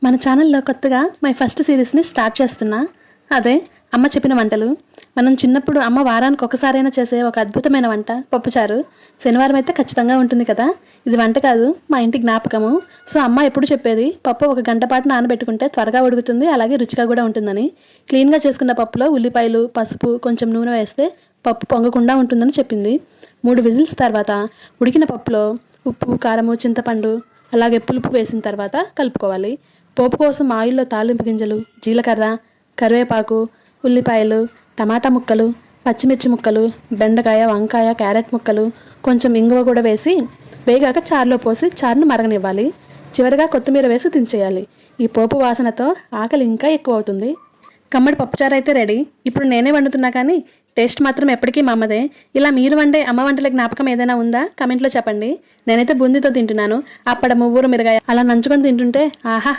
మన ఛానల్లో కొత్తగా మై ఫస్ట్ సిరీస్ని స్టార్ట్ చేస్తున్నా. అదే అమ్మ చెప్పిన వంటలు. మనం చిన్నప్పుడు అమ్మ వారానికి ఒకసారైనా చేసే ఒక అద్భుతమైన వంట పప్పుచారు. శనివారం అయితే ఖచ్చితంగా ఉంటుంది కదా. ఇది వంట కాదు, మా ఇంటి జ్ఞాపకము. సో అమ్మ ఎప్పుడు చెప్పేది, పప్పు 1 గంట పాటు నానబెట్టుకుంటే త్వరగా ఉడుకుతుంది, అలాగే రుచిగా కూడా ఉంటుందని. క్లీన్గా చేసుకున్న పప్పులో ఉల్లిపాయలు, పసుపు, కొంచెం నూనె వేస్తే పప్పు పొంగకుండా ఉంటుందని చెప్పింది. 3 విజిల్స్ తర్వాత ఉడికిన పప్పులో ఉప్పు, కారము, చింతపండు, అలాగే పులుపు వేసిన తర్వాత కలుపుకోవాలి. పోపు కోసం ఆయిల్లో తాలింపు గింజలు, జీలకర్ర, కరివేపాకు, ఉల్లిపాయలు, టమాటా ముక్కలు, పచ్చిమిర్చి ముక్కలు, బెండకాయ, వంకాయ, క్యారెట్ ముక్కలు, కొంచెం ఇంగువ కూడా వేసి వేగాక చారులో పోసి చారును మరగనివ్వాలి. చివరిగా కొత్తిమీర వేసి దించేయాలి. ఈ పోపు వాసనతో ఆకలి ఇంకా ఎక్కువ అవుతుంది. కమ్మడి పప్పుచారు అయితే రెడీ. ఇప్పుడు నేనే వండుతున్నా కానీ టేస్ట్ మాత్రం ఎప్పటికీ మా అమ్మదే. ఇలా మీరు వండే అమ్మ వంటల జ్ఞాపకం ఏదైనా ఉందా? కమెంట్లో చెప్పండి. నేనైతే బూందీతో తింటున్నాను. అప్పడము, ఊరు మిరగాయ అలా నంచుకొని తింటుంటే ఆహా